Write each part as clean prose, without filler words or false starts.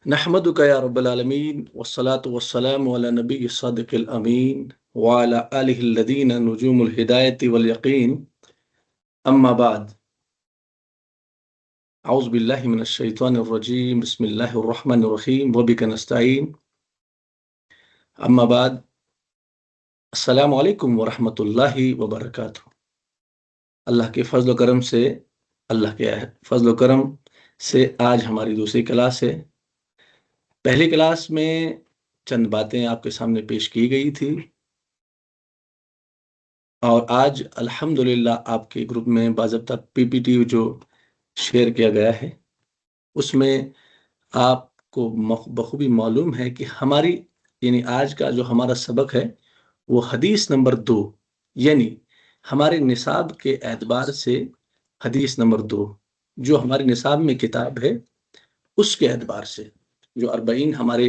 نحمدک یا رب العالمین والصلاة والسلام علی نبی الصادق الامین وعلی آلہ الذین نجوم الہدایت والیقین اما بعد اعوذ باللہ من الشیطان الرجیم بسم اللہ الرحمن الرحیم وبک نستعین اما بعد السلام علیکم ورحمۃ اللہ وبرکاتہ۔ اللہ کے فضل و کرم سے آج ہماری دوسری کلاس ہے۔ پہلی کلاس میں چند باتیں آپ کے سامنے پیش کی گئی تھی اور آج الحمدللہ آپ کے گروپ میں باضابطہ پی پی ٹی جو شیئر کیا گیا ہے اس میں آپ کو بخوبی معلوم ہے کہ یعنی آج کا جو ہمارا سبق ہے وہ حدیث نمبر 2، یعنی ہمارے نصاب کے اعتبار سے حدیث نمبر 2 جو ہمارے نصاب میں کتاب ہے اس کے اعتبار سے، جو 40 ہمارے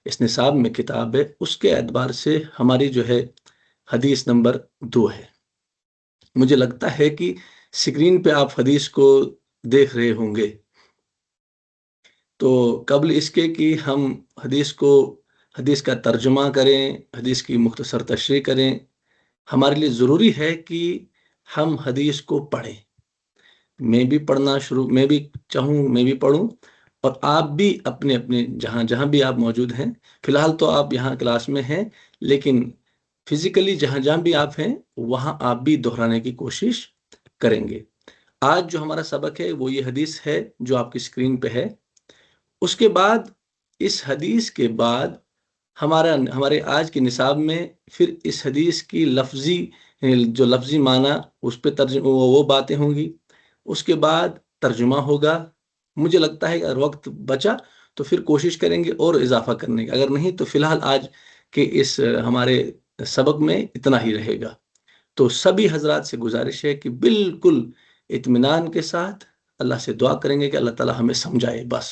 اس نصاب میں کتاب ہے اس کے اعتبار سے ہماری جو ہے حدیث نمبر 2 ہے۔ مجھے لگتا ہے کہ سکرین پہ آپ حدیث کو دیکھ رہے ہوں گے، تو قبل اس کے کہ ہم حدیث کا ترجمہ کریں، حدیث کی مختصر تشریح کریں، ہمارے لیے ضروری ہے کہ ہم حدیث کو پڑھیں۔ میں بھی پڑھوں اور آپ بھی اپنے جہاں بھی آپ موجود ہیں، فی الحال تو آپ یہاں کلاس میں ہیں، لیکن فزیکلی جہاں بھی آپ ہیں وہاں آپ بھی دہرانے کی کوشش کریں گے۔ آج جو ہمارا سبق ہے وہ یہ حدیث ہے جو آپ کی اسکرین پہ ہے۔ اس کے بعد اس حدیث کے بعد ہمارے آج کے نصاب میں پھر اس حدیث کی لفظی معنی اس پہ وہ باتیں ہوں گی، اس کے بعد ترجمہ ہوگا۔ مجھے لگتا ہے کہ اگر وقت بچا تو پھر کوشش کریں گے اور اضافہ کرنے کا، اگر نہیں تو فی الحال آج کے اس ہمارے سبق میں اتنا ہی رہے گا۔ تو سبھی حضرات سے گزارش ہے کہ بالکل اطمینان کے ساتھ اللہ سے دعا کریں گے کہ اللہ تعالی ہمیں سمجھائے بس۔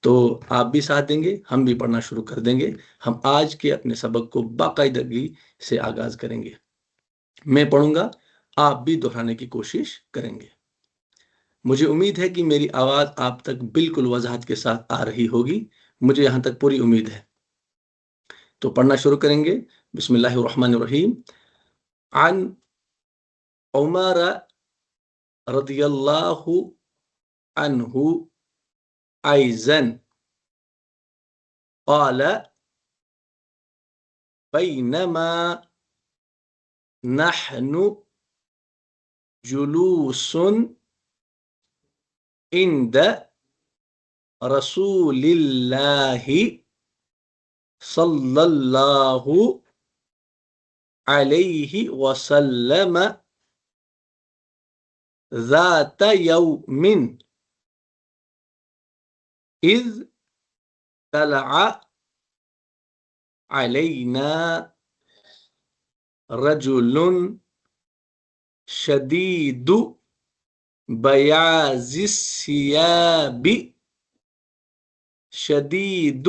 تو آپ بھی ساتھ دیں گے، ہم بھی پڑھنا شروع کر دیں گے۔ ہم آج کے اپنے سبق کو باقاعدگی سے آغاز کریں گے۔ میں پڑھوں گا، آپ بھی دہرانے کی کوشش کریں گے۔ مجھے امید ہے کہ میری آواز آپ تک بالکل وضاحت کے ساتھ آ رہی ہوگی، مجھے یہاں تک پوری امید ہے۔ تو پڑھنا شروع کریں گے۔ بسم اللہ الرحمن الرحیم۔ عن عمر رضی اللہ عنہ ایضا قال بینما نحن جلوس عند رسول اللہ صلی اللہ علیہ وسلم ذات یوم اذ طلع علینا رجل شدید بیاض الثياب شدید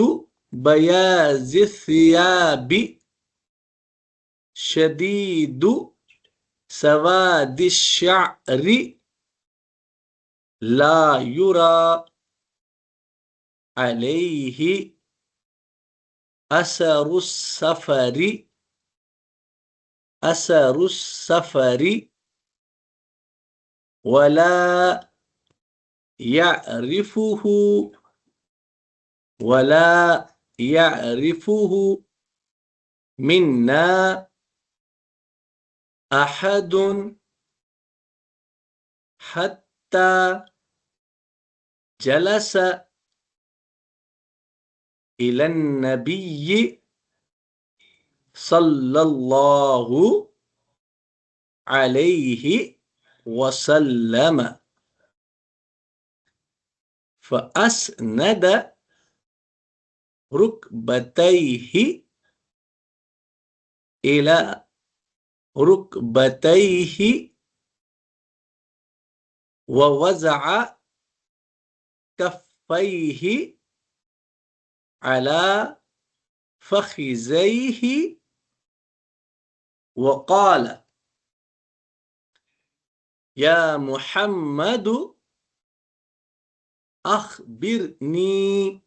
بیاض الثياب شدید سواد الشعر لا يرى عليه اثر السفر ولا يعرفه منا أحد حتى جلس إلى النبي صلى الله عليه وسلم فأسند ركبتيه إلى ركبتيه ووضع كفيه على فخذيه وقال يا محمد أخبرني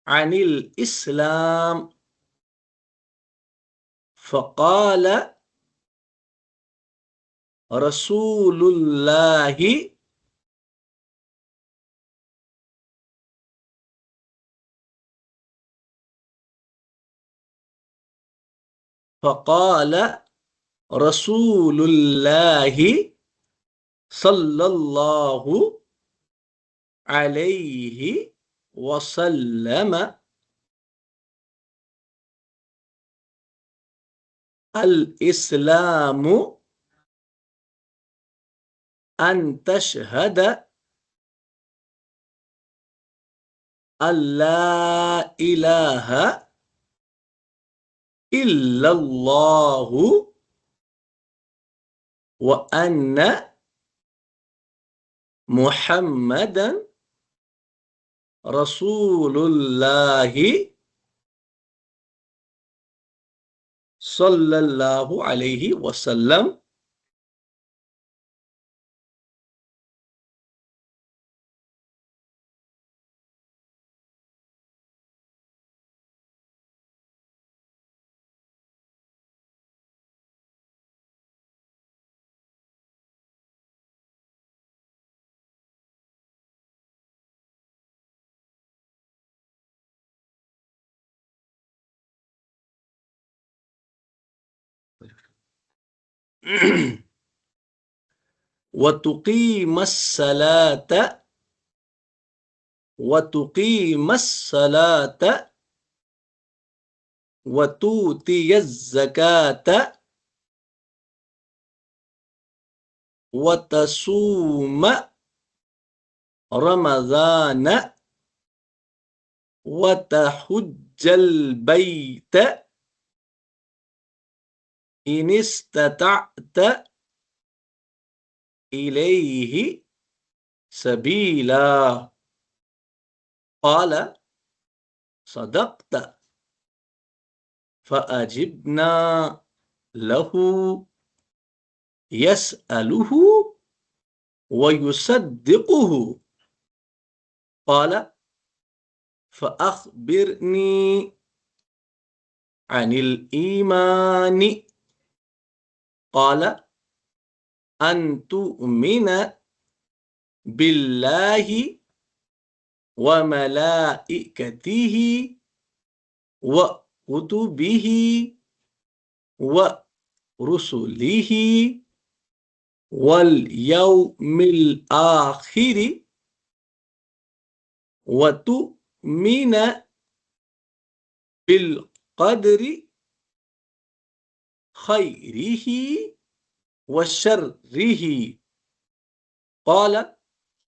عن الإسلام فقال رسول الله فقال رسول الله صلى الله عليه وسلم الإسلام أن تشهد أن لا إله إلا الله وأن محمدا رسول الله صلى الله عليه وسلم. وتقيم الصلاة وتؤتي الزكاة وتصوم رمضان وتحج البيت إن استطعت إليه سبيلا. قال صدقت. فأجبنا له يسأله ويصدقه. قال فأخبرني عن الإيمان. قال أن تؤمن بالله وملائكته وكتبه ورسله واليوم الآخر وتؤمن بالقدر خيره وشره. قال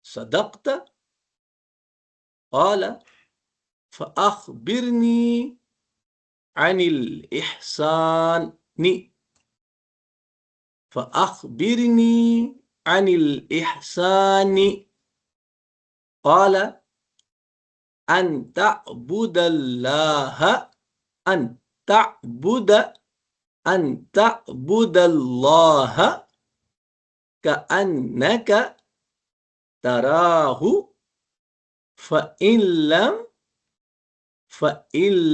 صدقت. قال فأخبرني عن الإحسان. فأخبرني عن الإحسان. قال أن تعبد الله أن تعبد الله كأنك تراه فإن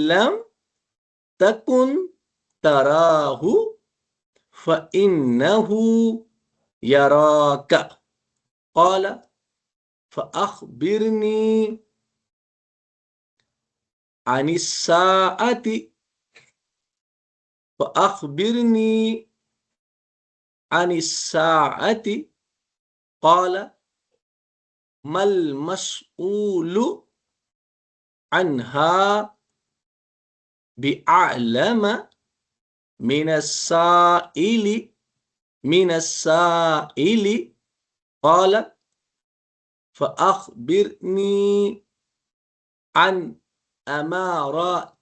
لم تكن تراه فإنه يراك. قال فأخبرني عن الساعة. فأخبرني عن الساعة. قال ما المسؤول عنها بأعلم من السائل. قال فأخبرني عن أماراتها.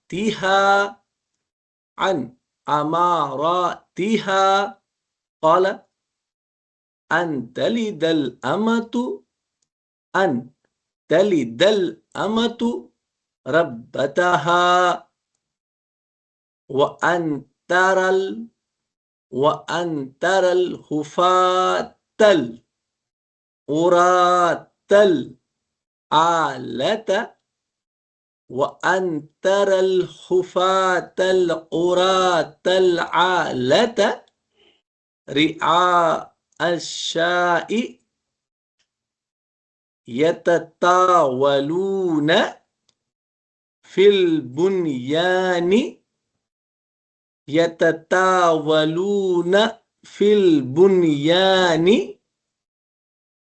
قال أن تلد الأمة ربتها وأن ترى الحفاة العراة الآلة وَأَن تَرَى الْخُفَاةَ الْعُرَاةَ الْعَالَةَ رِعَاءَ الشَّاءِ يَتَطَاوَلُونَ فِي الْبُنْيَانِ يَتَطَاوَلُونَ فِي الْبُنْيَانِ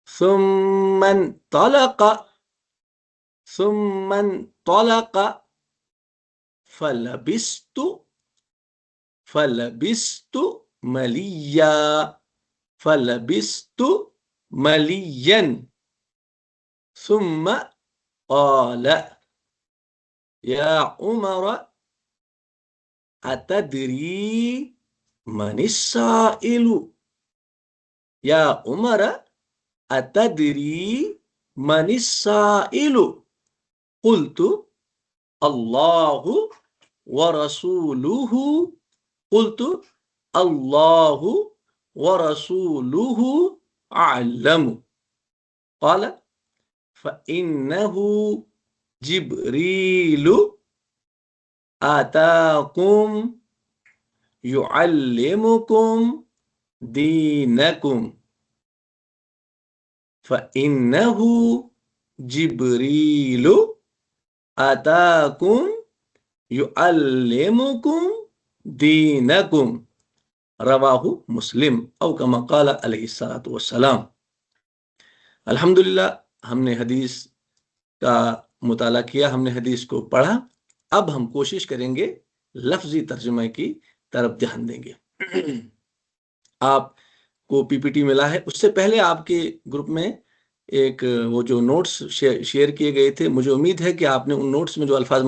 ثُمَّ انطَلَقَ فلبست مليا ثم قال يا عمر أتدري من السائل يا عمر أتدري من السائل قلت الله ورسوله قلت الله ورسوله أعلم قال فإنه جبريل آتاكم يعلمكم دينكم فإنه جبريل آتاكم يعلمكم دينكم رواہ مسلم او کما قال علیہ الصلوۃ والسلام۔ الحمدللہ ہم نے حدیث کا مطالعہ کیا، ہم نے حدیث کو پڑھا، اب ہم کوشش کریں گے لفظی ترجمہ کی طرف دھیان دیں گے۔ آپ کو پی پی ٹی ملا ہے، اس سے پہلے آپ کے گروپ میں ایک وہ جو نوٹس شیئر کیے گئے تھے، مجھے امید ہے کہ آپ نے ان نوٹس میں جو الفاظ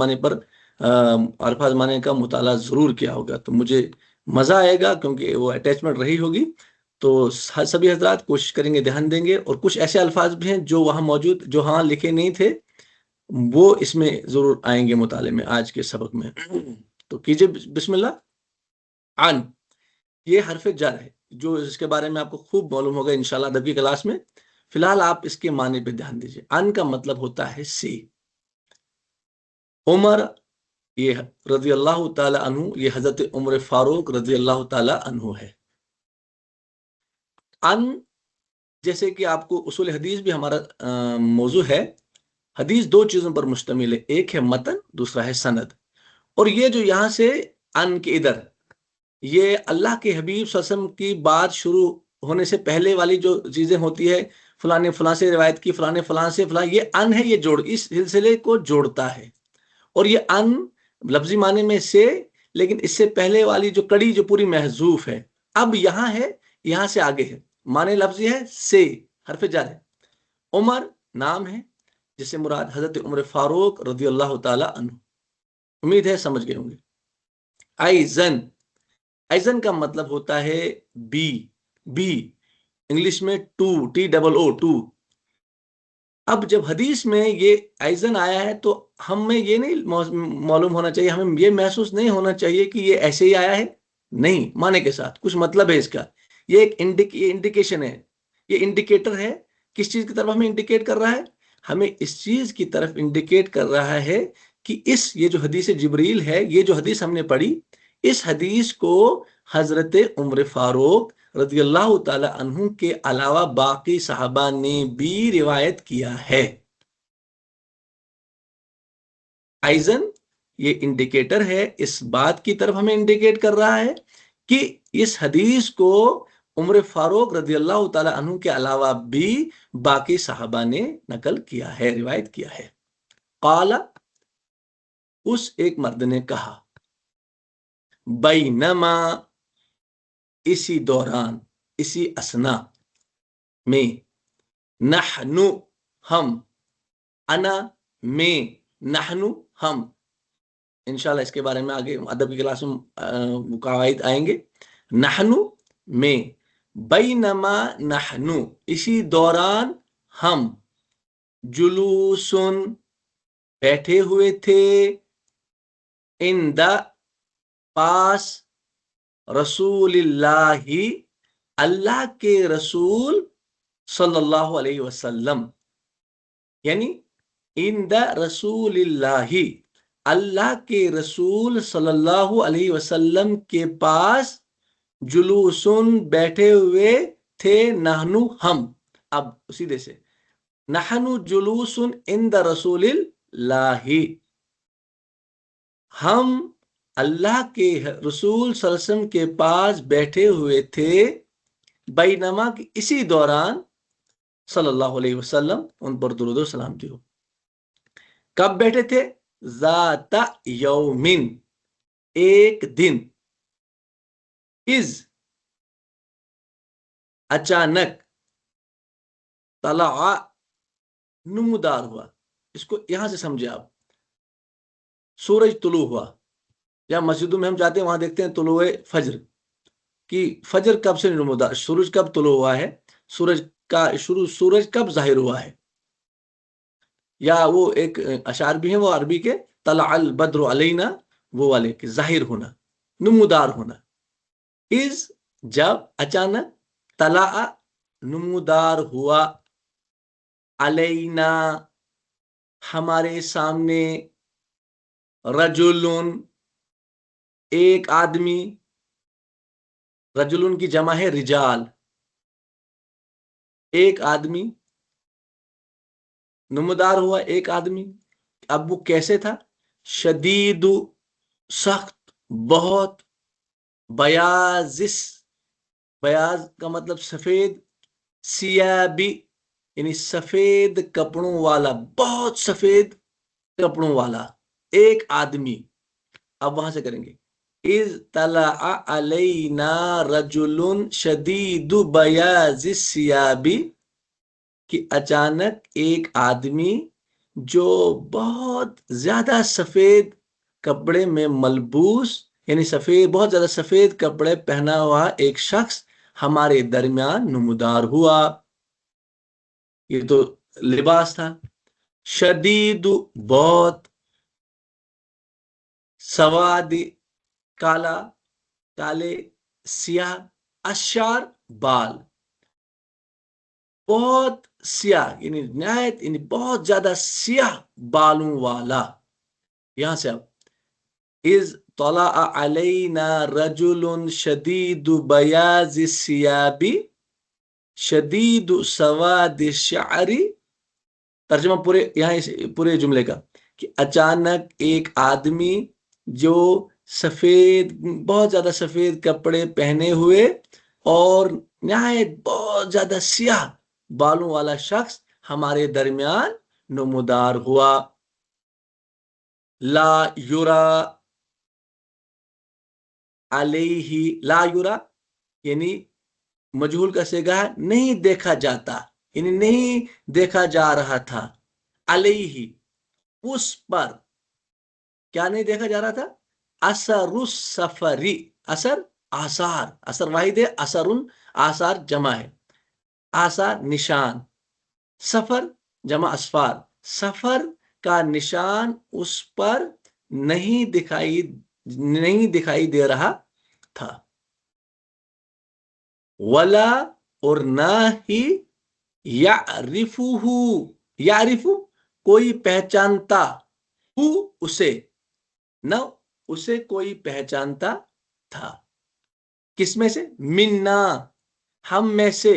معنی کا مطالعہ ضرور کیا ہوگا، تو مجھے مزہ آئے گا کیونکہ وہ اٹیچمنٹ رہی ہوگی۔ تو سبھی حضرات کوشش کریں گے، دھیان دیں گے، اور کچھ ایسے الفاظ بھی ہیں جو وہاں موجود، جو ہاں لکھے نہیں تھے، وہ اس میں ضرور آئیں گے مطالعے میں آج کے سبق میں۔ تو کیجئے بسم اللہ۔ عن، یہ حرف جر ہے، جو اس کے بارے میں آپ کو خوب معلوم ہوگا انشاءاللہ ادب کی کلاس میں۔ فی الحال آپ اس کے معنی پہ دھیان دیجئے۔ عن کا مطلب ہوتا ہے سے۔ عمر، یہ رضی اللہ تعالی عنہ، یہ حضرت عمر فاروق رضی اللہ تعالی عنہ ہے۔ ان، جیسے کہ آپ کو اصول حدیث بھی ہمارا موضوع ہے، حدیث دو چیزوں پر مشتمل ہے، ایک ہے متن، دوسرا ہے سند۔ اور یہ جو یہاں سے ان کے ادھر، یہ اللہ کے حبیب صلی اللہ علیہ وسلم کی بات شروع ہونے سے پہلے والی جو چیزیں ہوتی ہے، فلاں نے فلاں سے روایت کی، فلاں نے فلاں سے فلاں، یہ ان ہے، یہ جوڑ، اس سلسلے کو جوڑتا ہے۔ اور یہ ان لفظی معنی میں سے، لیکن اس سے پہلے والی جو کڑی جو پوری محذوف ہے، اب یہاں ہے، یہاں سے آگے ہے، معنی لفظی ہے سے، حرف جر ہے۔ عمر نام ہے جس سے مراد حضرت عمر فاروق رضی اللہ تعالی عنہ، امید ہے سمجھ گئے ہوں گے۔ ایزن، ایزن کا مطلب ہوتا ہے بی، بی انگلش میں to, T double O, too. اب جب حدیث میں یہ ایزن آیا ہے تو ہمیں یہ نہیں معلوم ہونا چاہیے، ہمیں یہ محسوس نہیں ہونا چاہیے کہ یہ ایسے ہی آیا ہے، نہیں، معنی کے ساتھ کچھ مطلب ہے اس کا۔ یہ ایک انڈیکیشن ہے، یہ انڈیکیٹر ہے، کس چیز کی طرف ہمیں انڈیکیٹ کر رہا ہے؟ ہمیں اس چیز کی طرف انڈیکیٹ کر رہا ہے کہ یہ جو حدیث جبریل ہے، یہ جو حدیث ہم نے پڑھی، اس حدیث کو حضرت عمر فاروق رضی اللہ تعالی عنہ کے علاوہ باقی صحابہ نے بھی روایت کیا ہے۔ ایزن یہ انڈیکیٹر ہے، اس بات کی طرف ہمیں انڈیکیٹ کر رہا ہے کہ اس حدیث کو عمر فاروق رضی اللہ تعالی عنہ کے علاوہ بھی باقی صحابہ نے نقل کیا ہے، روایت کیا ہے۔ قال، اس ایک مرد نے کہا، بینما، اسی دوران، اسی اثنا میں، نحن ہم، انا میں، نحن ہم، انشاءاللہ اس کے بارے میں آگے ادب کی کلاس میں قواعد آئیں گے۔ نحن میں، بینما نحن، اسی دوران ہم، جلوسن بیٹھے ہوئے تھے، عند پاس، رسول اللہ، اللہ کے رسول صلی اللہ علیہ وسلم، یعنی عند رسول اللہ، اللہ کے رسول صلی اللہ علیہ وسلم کے پاس جلوسن بیٹھے ہوئے تھے، نحنو ہم. اب سیدھے سے نحنو جلوسن عند رسول اللہ، ہم اللہ کے رسول صلی اللہ علیہ وسلم کے پاس بیٹھے ہوئے تھے، بینما کہ اسی دوران صلی اللہ علیہ وسلم، ان پر درود و سلامتی ہو. کب بیٹھے تھے؟ ذات یومن، ایک دن، از اچانک، طلع نمودار ہوا. اس کو یہاں سے سمجھے آپ، سورج طلوع ہوا، یا مسجدوں میں ہم جاتے ہیں وہاں دیکھتے ہیں طلوع فجر کہ فجر کب سے نمودار، سورج کب طلوع ہوا ہے، سورج کا شروع، سورج کب ظاہر ہوا ہے. یا وہ ایک اشعار بھی ہیں وہ عربی کے، طلع البدر علینا، وہ والے کہ ظاہر ہونا، نمودار ہونا. از جب، اچانک، طلع نمودار ہوا، علینا ہمارے سامنے، رجلن ایک آدمی، رجلن کی جمع ہے رجال، ایک آدمی نمودار ہوا، ایک آدمی. اب وہ کیسے تھا؟ شدید، سخت، بہت، بیاضس، بیاض کا مطلب سفید، سیابی یعنی سفید کپڑوں والا، بہت سفید کپڑوں والا ایک آدمی. اب وہاں سے کریں گے، اذ طلع علینا رجل شدید بیاض الثیاب، کہ اچانک ایک آدمی جو بہت زیادہ سفید کپڑے میں ملبوس، یعنی سفید، بہت زیادہ سفید کپڑے پہنا ہوا ایک شخص ہمارے درمیان نمودار ہوا. یہ تو لباس تھا. شدید بہت، سواد کالا، کالے، سیاہ، اشار بال، بہت سیاہ یعنی نہایت، یعنی بہت زیادہ سیاہ بالوں والا. یہاں سے اب اذ طلع علینا رجل شدید بیاض الثیاب شدید سواد الشعر. ترجمہ پورے یہاں پورے جملے کا کہ اچانک ایک آدمی جو سفید، بہت زیادہ سفید کپڑے پہنے ہوئے اور نہایت بہت زیادہ سیاہ بالوں والا شخص ہمارے درمیان نمودار ہوا. لا یرا علیہ، لا یرا یعنی مجہول کا صیغہ ہے، نہیں دیکھا جاتا، یعنی نہیں دیکھا جا رہا تھا، علیہ اس پر، کیا نہیں دیکھا جا رہا تھا؟ اثر السفری، اثر، آثار، اثر واحد ہے، اثر، آثار جمع ہے، آثار نشان، سفر جمع اسفار، سفر کا نشان اس پر نہیں دکھائی دے رہا تھا. ولا اور نہ ہی، یعرفہ، یعرف کوئی پہچانتا، ہو اسے، نہ اسے کوئی پہچانتا تھا. کس میں سے؟ منا ہم میں سے.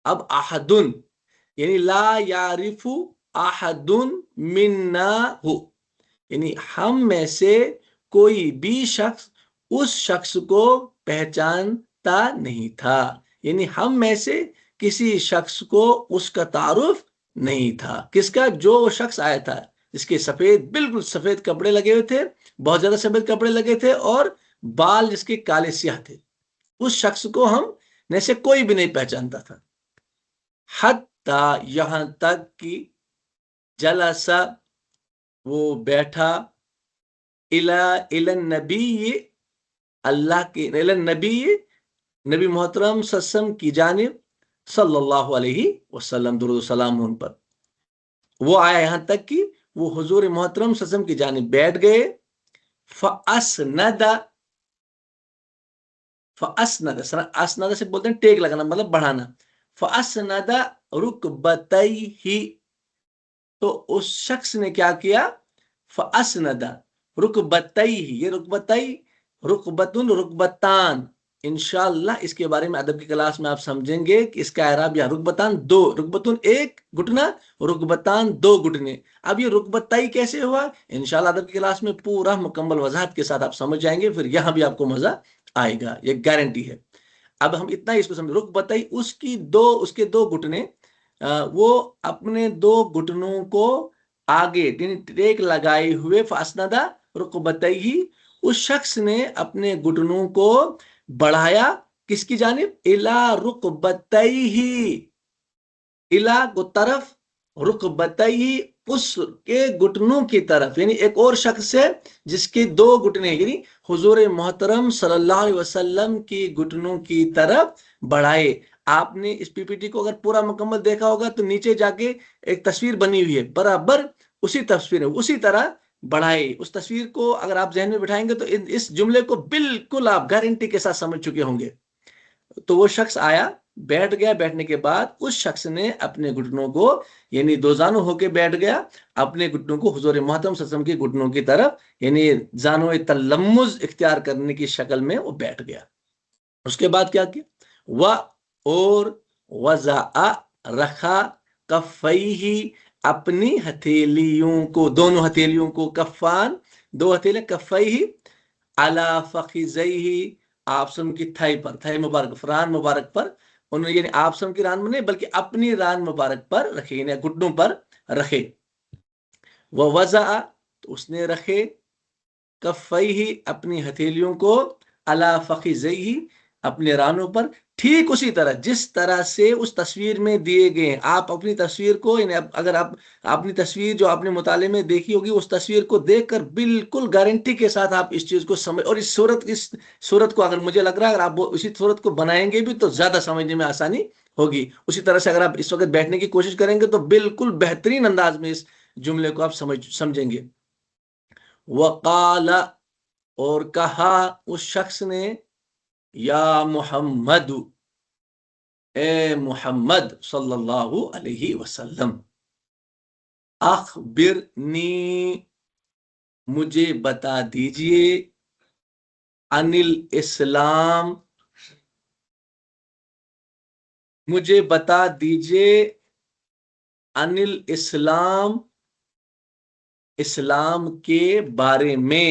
اب احدن یعنی لا یعرف احد منا ہو، یعنی ہم میں سے کوئی بھی شخص اس شخص کو پہچانتا نہیں تھا، یعنی ہم میں سے کسی شخص کو اس کا تعارف نہیں تھا. کس کا؟ جو شخص آیا تھا جس کے سفید، بالکل سفید کپڑے لگے ہوئے تھے، بہت زیادہ سفید کپڑے لگے تھے اور بال جس کے کالے سیاہ تھے، اس شخص کو ہم میں سے کوئی بھی نہیں پہچانتا تھا. حتی یہاں تک کہ جلسہ وہ بیٹھا، الی النبی اللہ کے، الی النبی نبی محترم صلی اللہ علیہ وسلم کی جانب، صلی اللہ علیہ وسلم درود و سلام ان پر. وہ آیا یہاں تک کہ وہ حضور محترم صلی اللہ علیہ وسلم کی جانب بیٹھ گئے. فاسند، فاسند، اسند سے بولتے ہیں ٹیک لگانا، مطلب بڑھانا. فاسند رکبتیہ، تو اس شخص نے کیا کیا؟ فَأَسْنَدَ رُكْبَتَيْهِ، یہ رکبتئی، رکبتن، رکبتان، انشاءاللہ اس کے بارے میں ادب کی کلاس میں آپ سمجھیں گے کہ اس کا اعراب، یا رکبتان دو، رکبتن ایک گھٹنا، رکبتان دو گھٹنے. اب یہ رکبتائی کیسے ہوا؟ انشاءاللہ ادب کی کلاس میں پورا مکمل وضاحت کے ساتھ آپ سمجھ جائیں گے، پھر یہاں بھی آپ کو مزہ آئے گا، یہ گارنٹی ہے. اب ہم اتنا ہی اس کو سمجھ، رکبتائی اس کے دو گھٹنے، وہ اپنے دو گھٹنوں کو آگے ٹیک لگائے ہوئے، فاسندا رکبتیہ، اس شخص نے اپنے گھٹنوں کو بڑھایا کس کی جانب؟ الا رکبتیہ، الا کو طرف، رکبتیہ اس کے گھٹنوں کی طرف، یعنی ایک اور شخص ہے جس کے دو گھٹنے، یعنی حضور محترم صلی اللہ علیہ وسلم کی گھٹنوں کی طرف بڑھائے. آپ نے اس پی پی ٹی کو اگر پورا مکمل دیکھا ہوگا تو نیچے جا کے ایک تصویر بنی ہوئی ہے، برابر اسی تصویر ہے، اسی طرح بڑھائے. اس تصویر کو اگر آپ ذہن میں بٹھائیں گے تو اس جملے کو بالکل آپ گارنٹی کے ساتھ سمجھ چکے ہوں گے. تو وہ شخص آیا، بیٹھ گیا، بیٹھنے کے بعد اس شخص نے اپنے گھٹنوں کو، یعنی دو زانو ہو کے بیٹھ گیا، اپنے گھٹنوں کو حضور محترم صلی اللہ علیہ وسلم کے گھٹنوں کی طرف، یعنی زانو تلمز اختیار کرنے کی شکل میں وہ بیٹھ گیا. اس کے بعد کیا کیا؟ اور وضع رکھا کفیہ اپنی ہتھیلیوں کو، دونوں ہتھیلیوں کو، کفان دو ہتھیلیاں، کفیہ علی فخذیہ آپسم کی تھائی پر، تھائی مبارک، ران مبارک پر انہوں نے، یعنی آپسم کی ران میں نہیں بلکہ اپنی ران مبارک پر رکھے، یعنی گھٹنوں پر رکھے. ووضع تو اس نے رکھے، کفیہ اپنی ہتھیلیوں کو، علی فخذیہ اپنے رانوں پر، ٹھیک اسی طرح جس طرح سے اس تصویر میں دیے گئے ہیں. آپ اپنی تصویر کو، یعنی اگر آپ اپنی تصویر جو آپ نے مطالعے میں دیکھی ہوگی، اس تصویر کو دیکھ کر بالکل گارنٹی کے ساتھ آپ اس چیز کو سمجھ، اور اس صورت کو اگر مجھے لگ رہا ہے اگر آپ اسی صورت کو بنائیں گے بھی تو زیادہ سمجھنے میں آسانی ہوگی. اسی طرح سے اگر آپ اس وقت بیٹھنے کی کوشش کریں گے تو بالکل بہترین انداز میں اس جملے کو آپ سمجھیں گے. وقال اور کہا اس شخص نے، یا محمد، اے محمد صلی اللہ علیہ وسلم، اخبرنی مجھے بتا دیجئے، عن الاسلام مجھے بتا دیجئے، عن الاسلام اسلام کے بارے میں.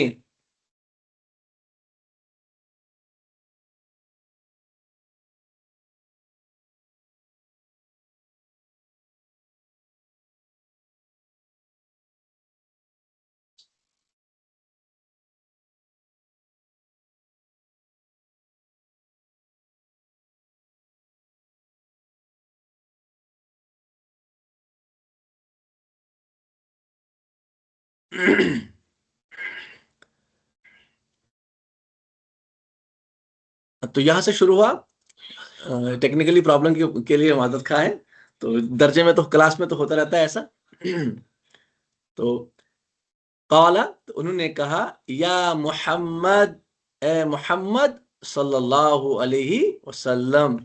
تو یہاں سے شروع ہوا، ٹیکنیکلی پرابلم کے لیے معذرت خواہ ہے. تو درجے میں تو کلاس میں تو ہوتا رہتا ہے ایسا. تو قال تو انہوں نے کہا، یا محمد، اے محمد صلی اللہ علیہ وسلم،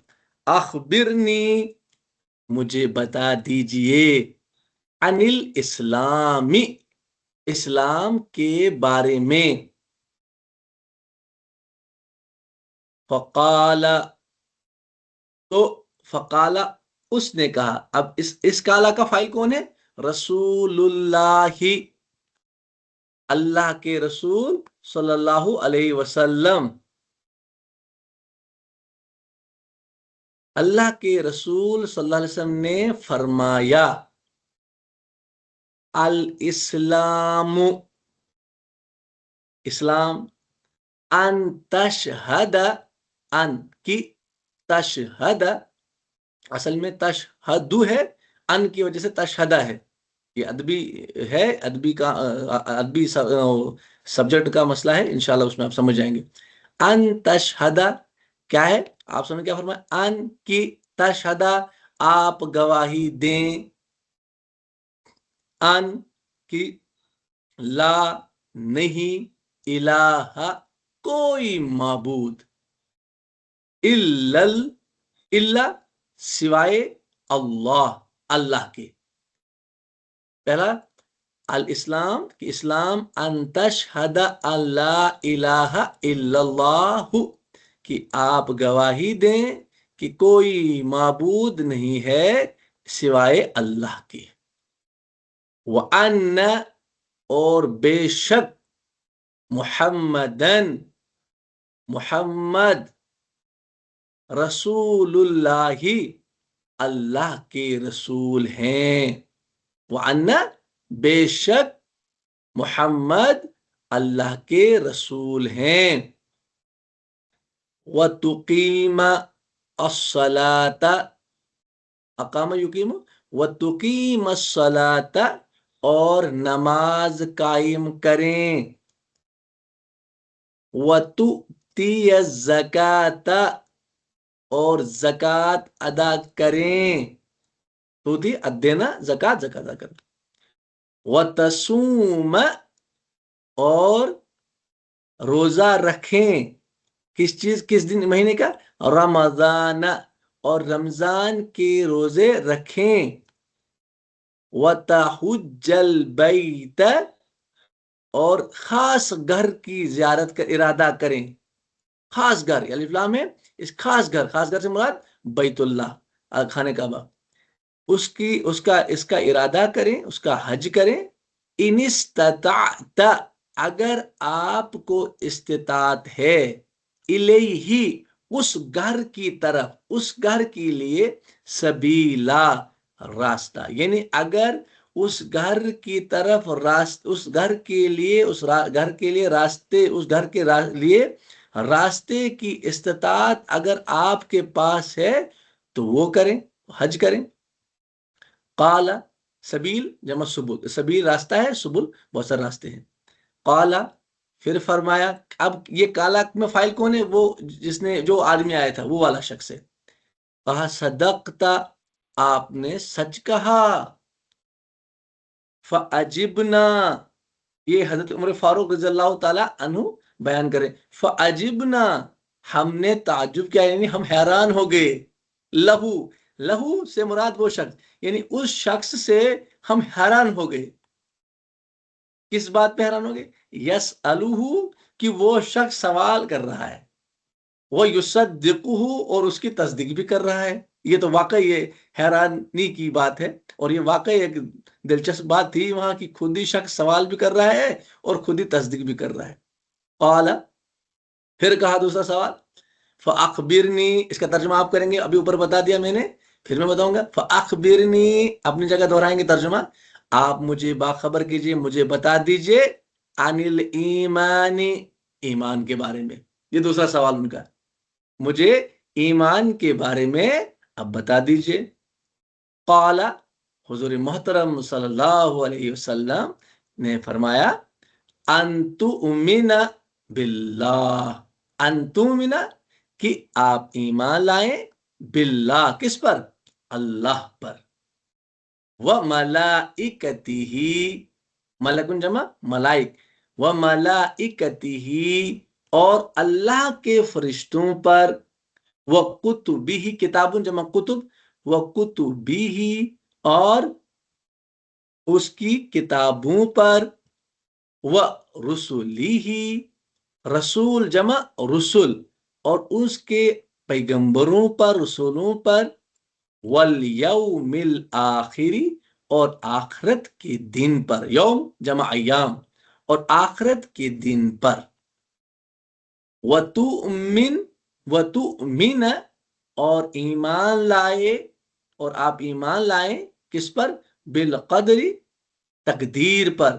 اخبرنی مجھے بتا دیجئے، عن الاسلام اسلام کے بارے میں. فقال تو فقال اس نے کہا. اب اس کالا کا فاعل کون ہے؟ رسول اللہ، اللہ کے رسول صلی اللہ علیہ وسلم. اللہ کے رسول صلی اللہ علیہ وسلم نے فرمایا، الاسلام اسلام، ان تشہد، ان کی تشہد، اصل میں تشہدو ہے، ان کی وجہ سے تشہدہ ہے. یہ ادبی ہے، ادبی سبجیکٹ کا مسئلہ ہے، انشاءاللہ اس میں آپ سمجھ جائیں گے. ان تشہدہ کیا ہے؟ آپ سمجھ کیا فرمایا؟ ان کی تشہدہ آپ گواہی دیں، ان کی لا نہیں، الہ کوئی معبود، الا سوائے اللہ، اللہ کے. پہلا الاسلام کہ اسلام ان تشہد ان لا الہ الا اللہ کہ آپ گواہی دیں کہ کوئی معبود نہیں ہے سوائے اللہ کے، وَأَنَّ اور بے شک محمدن محمد رسول اللہ اللہ کے رسول ہیں، وَأَنَّ بے شک محمد اللہ کے رسول ہیں، وَتُقِيمَ الصَّلَاةَ اقام یقیم وَتُقِيمَ الصَّلَاةَ اور نماز قائم کریں، وَتُؤْتِيَ الزَّكَاةَ اور زکوٰۃ ادا کریں، تو تھی ادینا زکوٰۃ زکوٰۃ ادا کریں، وَتَصُومَ اور روزہ رکھیں، کس دن مہینے کا، رمضان اور رمضان کے روزے رکھیں، وَتَحُجَّ الْبَيْتَ اور خاص گھر کی زیارت کا ارادہ کریں، خاص گھر الف لام ہے، اس خاص گھر سے مراد بیت اللہ خانہ کعبہ، اس کا ارادہ کریں، اس کا حج کریں، ان استطعت اگر آپ کو استطاعت ہے، الیہ اس گھر کی طرف، اس گھر کے لیے، سبیلا راستہ، یعنی اگر اس گھر کی طرف اس گھر کے لیے راستے کی استطاعت اگر آپ کے پاس ہے تو وہ کریں، حج کریں۔ قال سبیل جمع سبل، سبیل راستہ ہے، سبل بہت سارے راستے ہیں۔ قال پھر فرمایا، اب یہ کالا میں فائل کون ہے، وہ جو آدمی آیا تھا وہ والا شخص ہے، کہا صدقتا آپ نے سچ کہا، فَأَجِبْنَا یہ حضرت عمر فاروق رضی اللہ تعالی عنہ بیان کریں، فَأَجِبْنَا ہم نے تعجب کیا، یعنی ہم حیران ہو گئے، لہو سے مراد وہ شخص، یعنی اس شخص سے ہم حیران ہو گئے، کس بات پہ حیران ہو گئے، یسألہ کہ وہ شخص سوال کر رہا ہے، وہ یصدقہ اور اس کی تصدیق بھی کر رہا ہے، یہ تو واقعی یہ حیرانی کی بات ہے، اور یہ واقعی ایک دلچسپ بات تھی وہاں کی، خود ہی شخص سوال بھی کر رہا ہے اور خود ہی تصدیق بھی کر رہا ہے۔ قال پھر کہا دوسرا سوال، فَأَخْبِرْنِي اس کا ترجمہ آپ کریں گے، ابھی اوپر بتا دیا میں نے، پھر میں بتاؤں گا، فَأَخْبِرْنِي اپنی جگہ دہرائیں گے ترجمہ، آپ مجھے باخبر کیجئے، مجھے بتا دیجئے، عن الایمان ایمان کے بارے میں، یہ دوسرا سوال ان کا، مجھے ایمان کے بارے میں اب بتا دیجئے۔ قال حضور محترم صلی اللہ علیہ وسلم نے فرمایا، ان تؤمن باللہ، ان تؤمن کہ آپ ایمان لائیں، باللہ کس پر، اللہ پر، وملائکتہ ملکن جمع ملائک، وملائکتہ اور اللہ کے فرشتوں پر، وکتبہ کتاب جمع کتب، وکتبہ اور اس کی کتابوں پر، ورسلہ رسول جمع رسل اور اس کے پیغمبروں پر، رسولوں پر، والیوم الآخر اور آخرت کے دن پر، یوم جمع ایام اور آخرت کے دن پر، وتؤمن اور ایمان لائے، اور آپ ایمان لائیں کس پر، بالقدر تقدیر پر،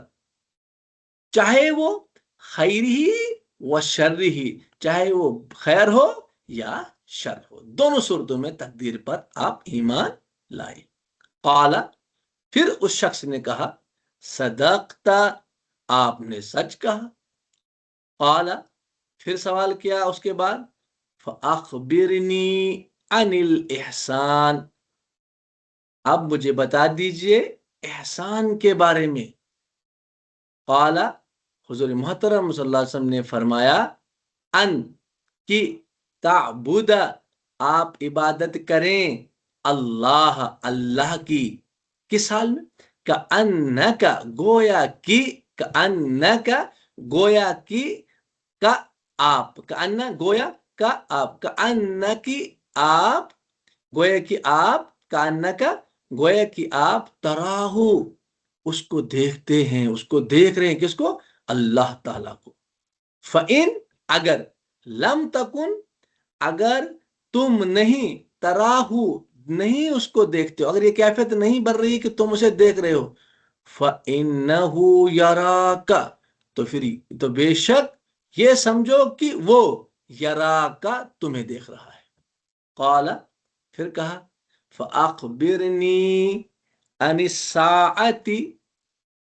چاہے وہ خیر ہی و شر ہی، چاہے وہ خیر ہو یا شر ہو، دونوں صورتوں میں تقدیر پر آپ ایمان لائے۔ قال پھر اس شخص نے کہا، صدقتا آپ نے سچ کہا۔ قال پھر سوال کیا اس کے بعد، فأخبرنی عن الإحسان اب مجھے بتا دیجئے احسان کے بارے میں۔ قال حضور محترم صلی اللہ علیہ وسلم نے فرمایا، ان کی تعبد آپ عبادت کریں، اللہ کی، کس حال میں، کأنکا گویا کی، کأنکا گویا کی، کا آپ، کأن گویا کا آپ، کأنکی آپ، گویا کی آپ، کأنکا گویا کی آپ تراہو اس کو دیکھتے ہیں، اس کو دیکھ رہے ہیں، کس کو؟ اللہ تعالیٰ کو. فَإِن اگر، لم تکن اگر تم نہیں، تراہو نہیں اس کو دیکھتے ہو، اگر یہ کیفیت نہیں بن رہی کہ تم اسے دیکھ رہے ہو، فَإِنَّهُ يَرَاكَ تو پھر تو بے شک یہ سمجھو کہ وہ یراکا تمہیں دیکھ رہا ہے. قال پھر کہا فَأَخْبِرْنِي عَنِ السَّاعَةِ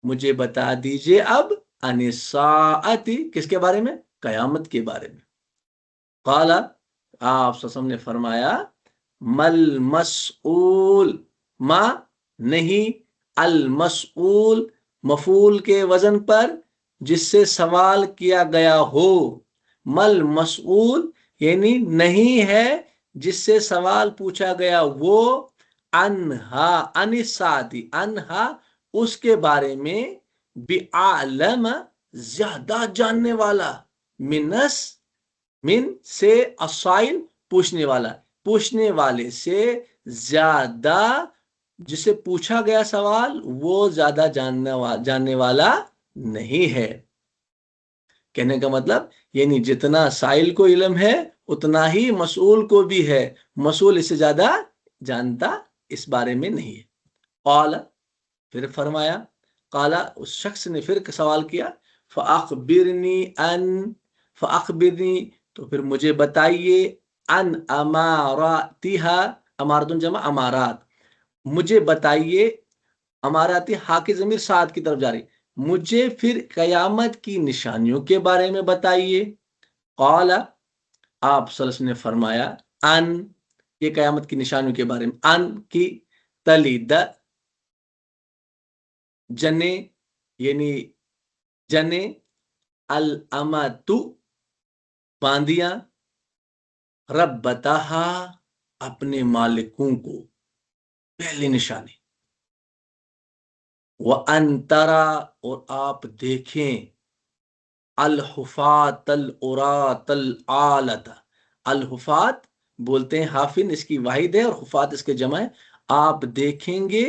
مجھے بتا دیجئے اب عن الساعۃ کس کے بارے میں؟ قیامت کے بارے میں. قال آپ صلی اللہ علیہ وسلم نے فرمایا مل مسئول ما نہیں، المسئول مفعول کے وزن پر جس سے سوال کیا گیا ہو، مل مسئول یعنی نہیں ہے جس سے سوال پوچھا گیا وہ، انہا ان الساعۃ انہا اس کے بارے میں، بعلم زیادہ جاننے والا، من سے اسائل پوچھنے والا، پوچھنے والے سے زیادہ، جسے پوچھا گیا سوال وہ زیادہ جاننے والا نہیں ہے. کہنے کا مطلب یعنی جتنا سائل کو علم ہے اتنا ہی مسئول کو بھی ہے، مسئول اس سے زیادہ جانتا اس بارے میں نہیں ہے. قال پھر فرمایا، قال اس شخص نے پھر سوال کیا فاخبرنی ان، فاخبرنی تو پھر مجھے بتائیے، ان اماراتها، امارتن جمع امارات، مجھے بتائیے، اماراتی ہا کی ضمیر ساتھ کی طرف جاری، مجھے پھر قیامت کی نشانیوں کے بارے میں بتائیے. قال آپ صلی اللہ علیہ وسلم نے فرمایا ان، یہ قیامت کی نشانیوں کے بارے میں، ان کی تلید جنے یعنی جنے، الامت باندیاں، ربتہا اپنے مالکوں کو، پہلی نشانی. وَأَن تَرَا اور آپ دیکھیں، الحفات العراۃ العالۃ، الحفات بولتے ہیں حافن اس کی واحد ہے اور حفات اس کے جمع ہے. آپ دیکھیں گے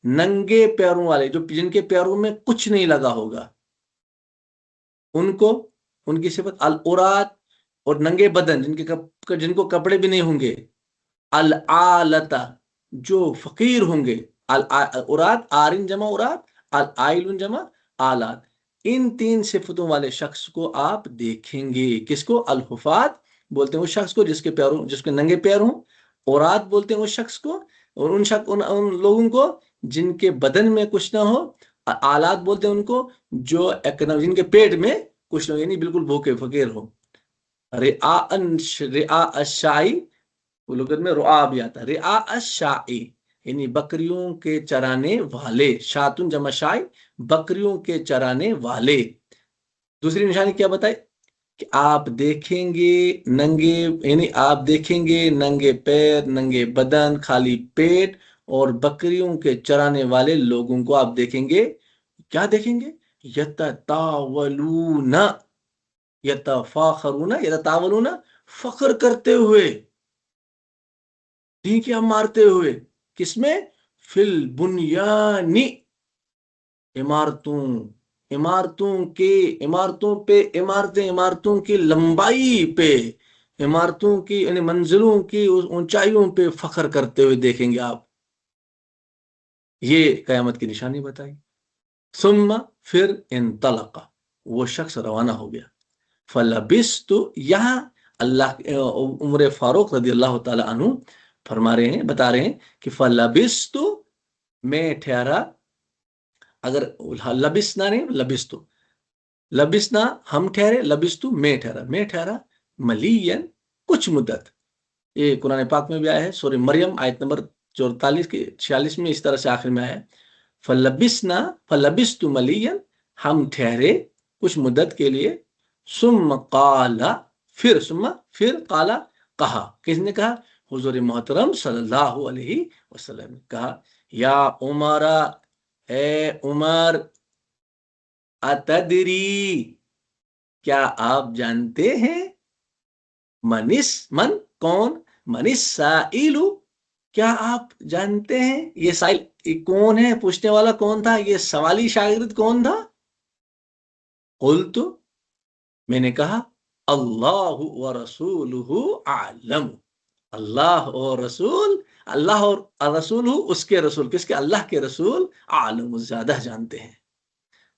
ننگے پیروں والے، جو جن کے پیروں میں کچھ نہیں لگا ہوگا، ان کو، ان کی صفت العراۃ، اور ننگے بدن جن کو کپڑے بھی نہیں ہوں گے، العالۃ جو فقیر ہوں گے، العراۃ آرن جمع عراۃ، العائل جمع آلات، ان تین صفتوں والے شخص کو آپ دیکھیں گے. کس کو؟ الحفات بولتے ہیں اس شخص کو جس کے پیروں، جس کے ننگے پیر ہوں، عورات بولتے ہیں اس شخص کو، اور ان لوگوں کو جن کے بدن میں کچھ نہ ہو، آلات بولتے ہیں ان کو جو جن کے پیٹ میں کچھ نہ ہو، یعنی بالکل بھوکے فقیر ہو. رعاء الشائی لغت میں رعا بھی آتا ہے، رعاء الشائی یعنی بکریوں کے چرانے والے، شاتن جمع شائی بکریوں کے چرانے والے. دوسری نشانی کیا بتائی کہ آپ دیکھیں گے ننگے، یعنی آپ دیکھیں گے ننگے پیر، ننگے بدن، خالی پیٹ اور بکریوں کے چرانے والے لوگوں کو آپ دیکھیں گے. کیا دیکھیں گے؟ یتطاولون، یتفاخرون، یتطاولون فخر کرتے ہوئے، ٹھیکیاں مارتے ہوئے، کس میں؟ فی البنیانی عمارتوں، عمارتوں کے، عمارتوں پہ، عمارتیں، عمارتوں کی لمبائی پہ، عمارتوں کی یعنی منزلوں کی اونچائیوں پہ فخر کرتے ہوئے دیکھیں گے آپ. یہ قیامت کی نشانی بتائی. ثم پھر انطلق وہ شخص روانہ ہو گیا. فلبثت یہاں اللہ عمر فاروق رضی اللہ تعالی عنہ فرما رہے ہیں، بتا رہے ہیں کہ فلبثت میں ٹھہرا، اگر لبسنا نہیں لبستو، لبسنا ہم ٹھہرے، لبستو میں ٹھہرا، میں ٹھہرا ملین کچھ مدت. یہ قرآن پاک میں بھی آیا ہے، سورہ مریم آیت نمبر 44 کے 46 میں اس طرح سے آخر میں آیا ہے، فلبسنا فلبستو ملین ہم ٹھہرے کچھ مدت کے لیے. ثم قال پھر قال کہا، کس نے کہا؟ حضور محترم صلی اللہ علیہ وسلم نے کہا، یا عمرہ اے عمر اتدری، کیا آپ جانتے ہیں، من کون، منس سائلو، کیا آپ جانتے ہیں، یہ سائل کون ہے، پوچھنے والا کون تھا، یہ سوالی شاگرد کون تھا؟ قلت، میں نے کہا، اللہ ورسولہ اعلم، اللہ اور رسول، اللہ اور رسول اس کے رسول، کس کے، اللہ کے رسول، عالم زیادہ جانتے ہیں۔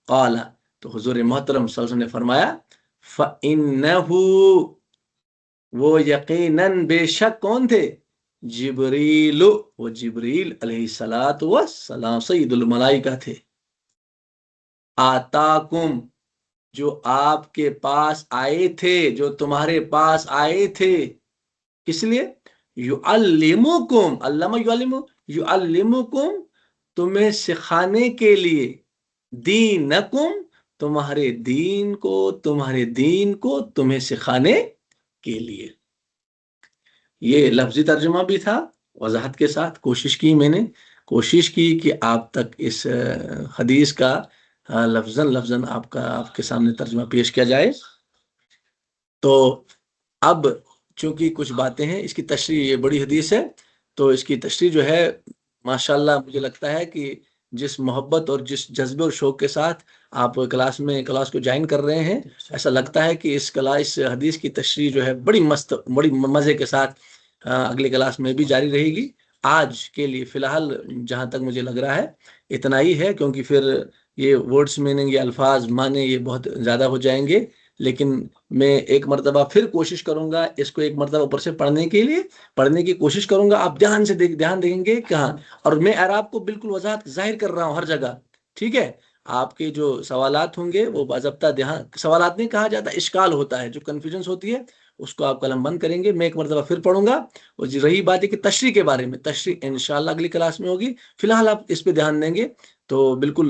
قال، تو حضور محترم صلی اللہ علیہ وسلم نے فرمایا، فَإِنَّهُ، وہ یقیناً بے شک کون تھے، جبریل، وہ جبریل علیہ السلام سید الملائکہ تھے، آتاکم، جو آپ کے پاس آئے تھے، جو تمہارے پاس آئے تھے، کس لیے، یعلمکم، علم یعلم، یعلمکم، تمہیں سکھانے کے لیے، دینکم، تمہارے دین کو، تمہارے دین کو تمہیں سکھانے کے لیے۔ یہ لفظی ترجمہ بھی تھا، وضاحت کے ساتھ کوشش کی، میں نے کوشش کی کہ آپ تک اس حدیث کا لفظاً آپ کے سامنے ترجمہ پیش کیا جائے۔ تو اب چونکہ کچھ باتیں ہیں، اس کی تشریح، یہ بڑی حدیث ہے، تو اس کی تشریح جو ہے ماشاءاللہ مجھے لگتا ہے کہ جس محبت اور جس جذبے اور شوق کے ساتھ آپ کلاس کو جوائن کر رہے ہیں، ایسا لگتا ہے کہ اس حدیث کی تشریح جو ہے بڑی مزے کے ساتھ اگلی کلاس میں بھی جاری رہے گی۔ آج کے لیے فی الحال جہاں تک مجھے لگ رہا ہے اتنا ہی ہے، کیونکہ پھر یہ ورڈز میننگ، یہ الفاظ معنی یہ بہت زیادہ ہو جائیں گے، لیکن میں ایک مرتبہ پھر کوشش کروں گا اس کو ایک مرتبہ اوپر سے پڑھنے کی کوشش کروں گا، آپ دھیان دیں گے کہاں، اور میں اعراب کو بالکل وضاحت ظاہر کر رہا ہوں ہر جگہ، ٹھیک ہے؟ آپ کے جو سوالات ہوں گے وہ باضابطہ سوالات نہیں کہا جاتا، اشکال ہوتا ہے، جو کنفیوژنس ہوتی ہے اس کو آپ قلم بند کریں گے، میں ایک مرتبہ پھر پڑھوں گا۔ اور رہی بات ہے کہ تشریح کے بارے میں، تشریح انشاءاللہ اگلی کلاس میں ہوگی، فی الحال آپ اس پہ دھیان دیں گے تو بالکل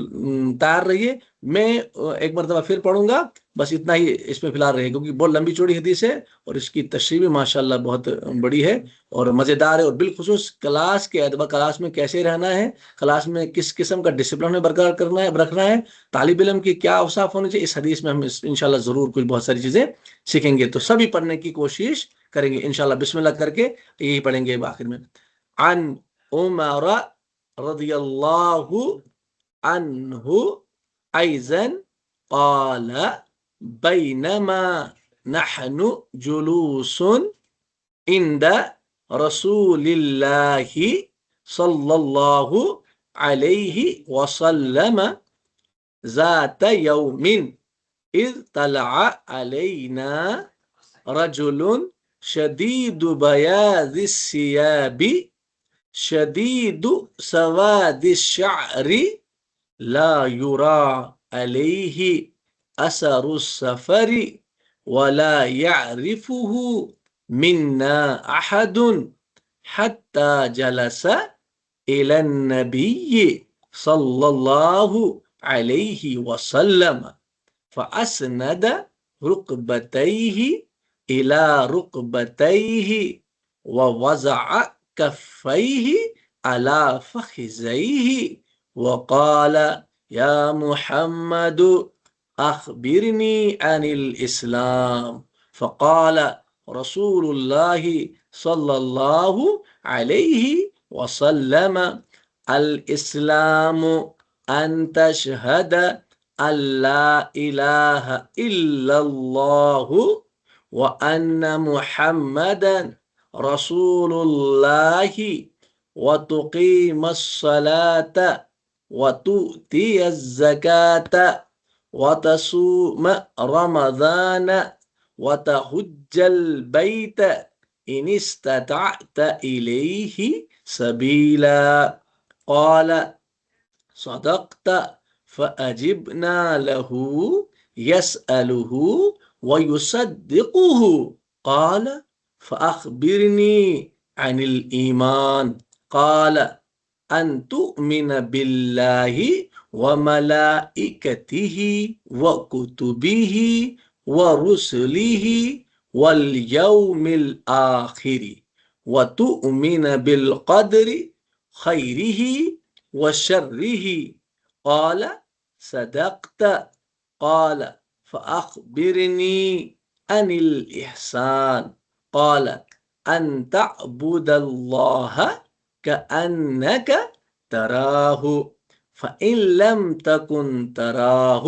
تیار رہیے، میں ایک مرتبہ پھر پڑھوں گا، بس اتنا ہی اس میں فی الحال رہے، کیونکہ بہت لمبی چوڑی حدیث ہے اور اس کی تشریح بھی ماشاءاللہ بہت بڑی ہے اور مزیدار ہے، اور بالخصوص کلاس میں کیسے رہنا ہے، کلاس میں کس قسم کا ڈسپلن میں برقرار رکھنا ہے، طالب علم کی کیا اوصاف ہونے چاہیے، اس حدیث میں ہم انشاءاللہ ضرور کچھ بہت ساری چیزیں سیکھیں گے، تو سبھی پڑھنے کی کوشش کریں گے انشاءاللہ، بسم اللہ کر کے یہی پڑھیں گے آخر میں۔ عن عمر رضی اللہ عنہ ایضا قال بینما نحن جلوس عند رسول اللہ صلی اللہ علیہ وسلم ذات یوم اذ طلع علینا رجل شدید بیاض الثياب شدید سواد الشعر لا يرى عليه اثر السفر ولا يعرفه منا احد حتى جلس الى النبي صلى الله عليه وسلم فاسند ركبتيه الى ركبتيه ووضع كفيه على فخذيه وقال يا محمد أخبرني عن الإسلام، فقال رسول الله صلى الله عليه وسلم الإسلام أن تشهد أن لا إله إلا الله وأن محمدا رسول الله وتقيم الصلاة وتؤتي الزكاة وتصوم رمضان وتحج البيت إن استطعت إليه سبيلا، قال صدقت، فأجبنا له يسأله ويصدقه، قال فأخبرني عن الإيمان، قال أن تؤمن بالله وملائكته وكتبه ورسله واليوم الآخر وتؤمن بالقدر خيره وشره، قال صدقت. قال فأخبرني عن الإحسان. قال أن تعبد الله كأنك تراه، فإن لم تكن تراه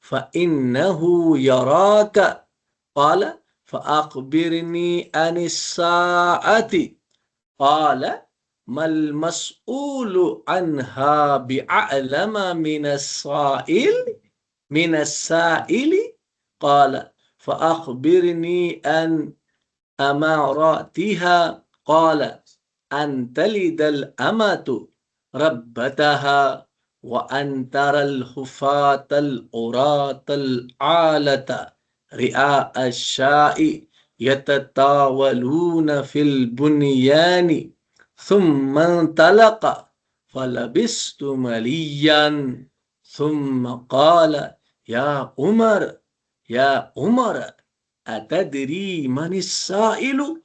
فإنه يراك. قال فأخبرني عن الساعة. قال ما المسؤول عنها بأعلم من السائل. قال فأخبرني عن أماراتها. قال أن تلد الأمة ربتها، وأن ترى الحفاة العراة العالة رئاء الشاء يتطاولون في البنيان. ثم انطلق فلبست مليا، ثم قال يا عمر يا عمر أتدري من السائل؟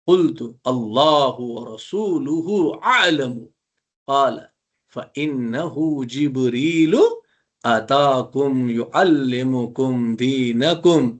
قلت الله ورسوله أعلم. قال فإنه جبريل أتاكم يعلمكم دينكم.